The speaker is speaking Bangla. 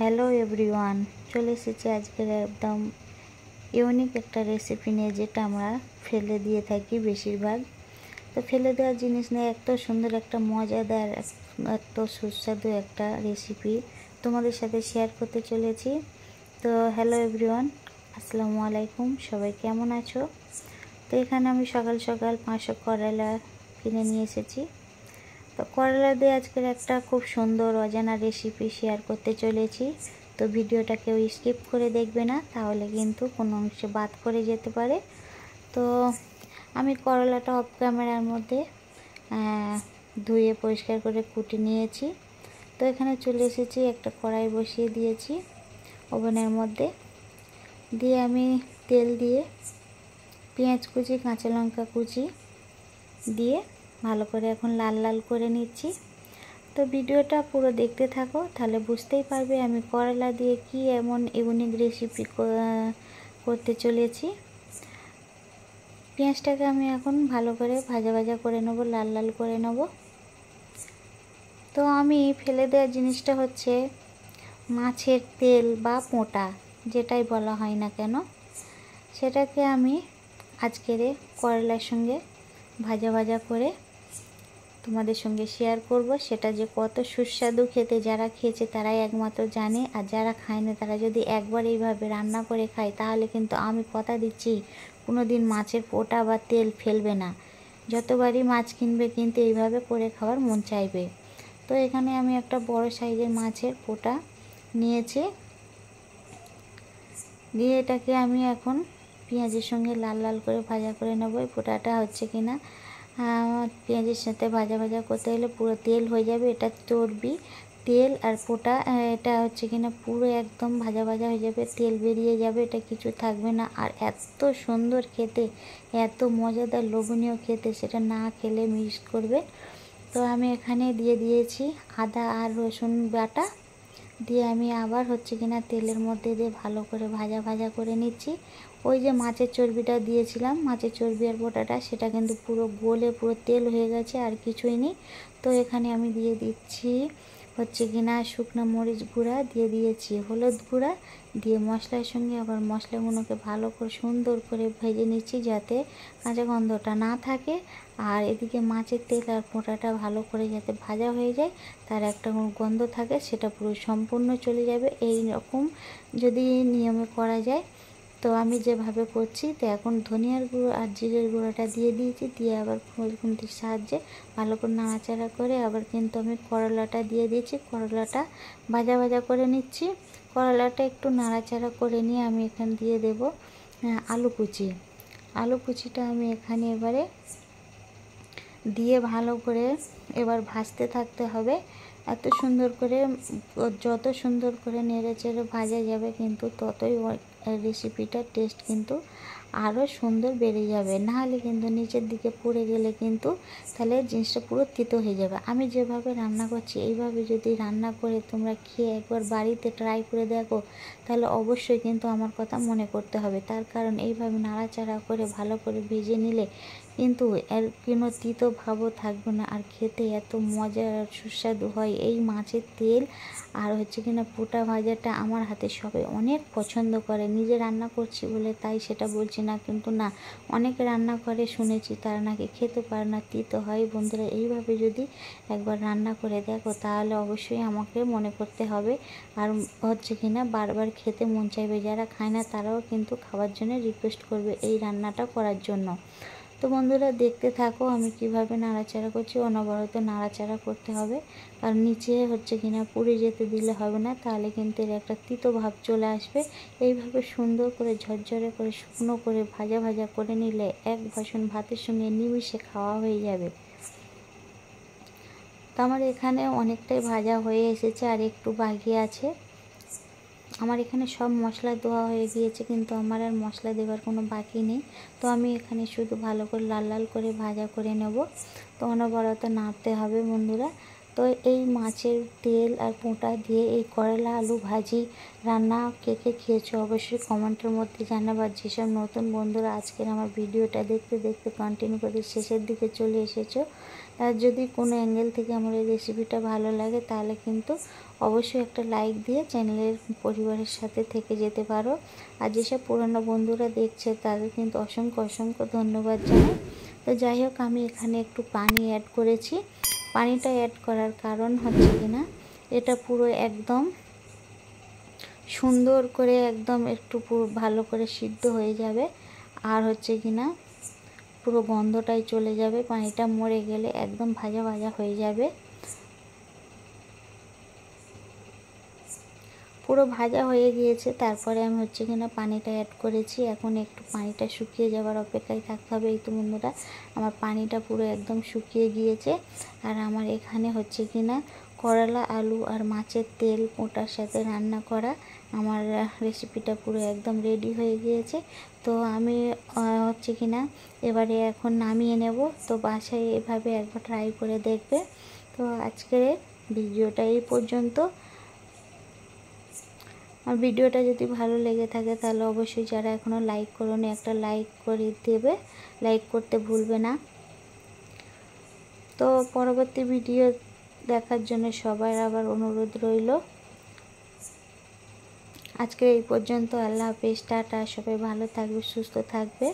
হ্যালো এভরিওয়ান, চলে এসেছি আজকের একদম ইউনিক একটা রেসিপি নিয়ে, যেটা আমরা ফেলে দিয়ে থাকি বেশিরভাগ। তো ফেলে দেওয়ার জিনিস নিয়ে এত সুন্দর একটা মজাদার, এত সুস্বাদু একটা রেসিপি তোমাদের সাথে শেয়ার করতে চলেছি। তো হ্যালো এভরিওয়ান, আসসালামু আলাইকুম, সবাই কেমন আছো? তো এখানে আমি সকাল সকাল 500 করলা কিনে নিয়ে এসেছি। তো করলা দিয়ে আজকের একটা খুব সুন্দর অজানা রেসিপি শেয়ার করতে চলেছি। তো ভিডিওটা কেউ স্কিপ করে দেখবে না, তাহলে কিন্তু কোনো অংশে বাদ পড়ে যেতে পারে। তো আমি করলাটা অফ ক্যামেরার মধ্যে ধুয়ে পরিষ্কার করে কুটে নিয়েছি। তো এখানে চলে এসেছি, একটা কড়াই বসিয়ে দিয়েছি ওভেনের মধ্যে। দিয়ে আমি তেল দিয়ে পেঁয়াজ কুচি, কাঁচা লঙ্কা কুচি দিয়ে ভালো করে এখন লাল লাল করে নিচ্ছি। তো ভিডিওটা পুরো দেখতে থাকো, তাহলে বুঝতেই পারবে আমি করলা দিয়ে কি এমন ইউনিক রেসিপি করতে চলেছি। পেঁয়াজটাকে আমি এখন ভালো করে ভাজা ভাজা করে নেব, লাল লাল করে নেব। তো আমি ফেলে দেওয়ার জিনিসটা হচ্ছে মাছের তেল বা পোঁটা, যেটাই বলা হয় না কেন, সেটাকে আমি আজকের করলার সঙ্গে ভাজা ভাজা করে তোমাদের সঙ্গে শেয়ার করব। সেটা যে কত সুস্বাদু খেতে, যারা খেয়েছে তারাই একমাত্র জানে। আর যারা খায় না, তারা যদি একবার এইভাবে রান্না করে খায়, তাহলে কিন্তু আমি কথা দিচ্ছি কোনো দিন মাছের পোঁটা বা তেল ফেলবে না। যতবারই মাছ কিনবে কিন্তু এইভাবে করে খাওয়ার মন চাইবে। তো এখানে আমি একটা বড় সাইজের মাছের পোঁটা নিয়েছি। দিয়ে এটাকে আমি এখন পেঁয়াজের সঙ্গে লাল লাল করে ভাজা করে নেব। এই পোঁটাটা হচ্ছে কিনা পেঁয়াজের সাথে ভাজা ভাজা করতে গেলে পুরো তেল হয়ে যাবে। এটা চর্বি, তেল আর পোঁটা, এটা হচ্ছে কিনা পুরো একদম ভাজা ভাজা হয়ে যাবে, তেল বেরিয়ে যাবে, এটা কিছু থাকবে না। আর এত সুন্দর খেতে, এত মজাদার লোভনীয় খেতে, সেটা না খেলে মিস করবে। তো আমি এখানে দিয়ে দিয়েছি আদা আর রসুন বাটা। দিয়ে আমি আবার হচ্ছে কিনা তেলের মধ্যে দিয়ে ভালো করে ভাজা ভাজা করে নিচ্ছি। ওই যে মাছের চর্বিটা দিয়েছিলাম, মাছের চর্বি আর পোঁটাটা, সেটা কিন্তু পুরো গলে পুরো তেল হয়ে গেছে, আর কিছুই নেই। তো এখানে আমি দিয়ে দিচ্ছি হচ্ছে কিনা শুকনো মরিচ গুঁড়া, দিয়ে দিয়েছি হলুদ গুঁড়া, দিয়ে মশলার সঙ্গে আবার মশলাগুলোকে ভালো করে সুন্দর করে ভেজে নিচ্ছি, যাতে কাঁচা গন্ধটা না থাকে। আর এদিকে মাছের তেল আর পোঁটাটা ভালো করে যাতে ভাজা হয়ে যায়, তার একটা গন্ধ থাকে, সেটা পুরো সম্পূর্ণ চলে যাবে। এই রকম যদি নিয়মে করা যায়, তো আমি যেভাবে করছি, তো এখন ধনিয়ার গুঁড়ো আর জিরের গুঁড়োটা দিয়ে দিয়েছি। দিয়ে আবার খুন্তির সাহায্যে ভালো করে নাড়াচাড়া করে আবার কিন্তু আমি করলাটা দিয়ে দিয়েছি। করলাটা ভাজা ভাজা করে নিচ্ছি। করলাটা একটু নাড়াচাড়া করে নিয়ে আমি এখানে দিয়ে দেব আলু কুচি। আলু কুচিটা আমি এখানে এবারে দিয়ে ভালো করে এবার ভাজতে থাকতে হবে। এত সুন্দর করে, যত সুন্দর করে নেড়ে চেড়ে ভাজা যাবে, কিন্তু ততই রেসিপিটার টেস্ট কিন্তু আরও সুন্দর বেড়ে যাবে। নাহলে কিন্তু নিচের দিকে পুড়ে গেলে কিন্তু তাহলে জিনিসটা পুরো তিতো হয়ে যাবে। আমি যেভাবে রান্না করছি, এইভাবে যদি রান্না করে তোমরা খেয়ে একবার বাড়িতে ট্রাই করে দেখো, তাহলে অবশ্যই কিন্তু আমার কথা মনে করতে হবে। তার কারণ এইভাবে নাড়াচাড়া করে ভালো করে ভেজে নিলে কিন্তু এর কোনো তিতো ভাবও থাকবে না, আর খেতে এত মজা আর সুস্বাদু হয়। এই মাছের তেল আর হচ্ছে কিনা পোঁটা ভাজাটা আমার হাতে সবাই অনেক পছন্দ করে। নিজে রান্না করছি বলে তাই সেটা বলছি না, কিন্তু না, অনেকে রান্না করে শুনেছি, তারা নাকি খেতে পারে না, তিতো হয়। বন্ধুরা, এইভাবে যদি একবার রান্না করে দেখো, তাহলে অবশ্যই আমাকে মনে করতে হবে, আর হচ্ছে কিনা বারবার খেতে মন চাইবে। যারা খায় না তারাও কিন্তু খাওয়ার জন্য রিকোয়েস্ট করবে এই রান্নাটা করার জন্য। তো বন্ধুরা, দেখতে থাকো আমি কিভাবে নাড়াচাড়া করছি। অনবরত নাড়াচাড়া করতে হবে, কারণ নিচে হচ্ছে কিনা পুড়ে যেতে দিলে হবে না, তাহলে কিন্তু এর একটা তিতো ভাব চলে আসবে। এইভাবে সুন্দর করে ঝরঝরে করে শুকনো করে ভাজা ভাজা করে নিলে এক বাসন ভাতের সঙ্গে নিমিষে খাওয়া হয়ে যাবে। তো আমার এখানে অনেকটাই ভাজা হয়ে এসেছে, আর একটু বাকি আছে। আমার এখানে সব মশলা দেওয়া হয়ে গিয়েছে, কিন্তু আমার আর মশলা দেওয়ার কোনো বাকি নেই। তো আমি এখানে শুধু ভালো করে লাল লাল করে ভাজা করে নেব। তো অনবরত নাড়তে হবে বন্ধুরা। তো এই মাছের তেল আর পোঁটা দিয়ে এই করলা আলু ভাজি রান্না কে কে খেয়েছো অবশ্যই কমেন্টের মধ্যে জানাবার। যেসব নতুন বন্ধুরা আজকের আমার ভিডিওটা দেখতে দেখতে কন্টিনিউ করে শেষের দিকে চলে এসেছো, আর যদি কোনো অ্যাঙ্গেল থেকে আমার এই রেসিপিটা ভালো লাগে তাহলে কিন্তু অবশ্যই একটা লাইক দিয়ে চ্যানেলের পরিবারের সাথে থেকে যেতে পারো। আর যেসব পুরনো বন্ধুরা দেখছে তাদের কিন্তু অসংখ্য অসংখ্য ধন্যবাদ জানাই। তো যাই হোক, আমি এখানে একটু পানি অ্যাড করেছি। পানিটা অ্যাড করার কারণ হচ্ছে কিনা এটা পুরো একদম সুন্দর করে একদম একটু পুরো ভালো করে সিদ্ধ হয়ে যাবে, আর হচ্ছে কিনা পুরো গন্ধটাই চলে যাবে। পানিটা মরে গেলে একদম ভাজা ভাজা হয়ে যাবে। পুরো ভাজা হয়ে গিয়েছে, তারপরে আমি হচ্ছে কিনা পানিটা অ্যাড করেছি। এখন একটু পানিটা শুকিয়ে যাওয়ার অপেক্ষায় থাকতে হবে। এই তো বন্ধুরা, আমার পানিটা পুরো একদম শুকিয়ে গিয়েছে। আর আমার এখানে হচ্ছে কিনা করলা আলু আর মাছের তেল পোঁটার সাথে রান্না করা আমার রেসিপিটা পুরো একদম রেডি হয়ে গিয়েছে। তো আমি হচ্ছে কিনা এবারে এখন নামিয়ে নেব। তো বাসায় এভাবে একবার ট্রাই করে দেখবে। তো আজকের ভিডিওটা এই পর্যন্ত। আর ভিডিওটা যদি ভালো লেগে থাকে তাহলে অবশ্যই যারা এখনও লাইক করোনি একটা লাইক করে দেবে, লাইক করতে ভুলবে না। তো পরবর্তী ভিডিও দেখার জন্য সবার আবার অনুরোধ রইল। আজকে এই পর্যন্ত। আল্লাহ হাফেজ, টাটা। সবাই ভালো থাকবে, সুস্থ থাকবে।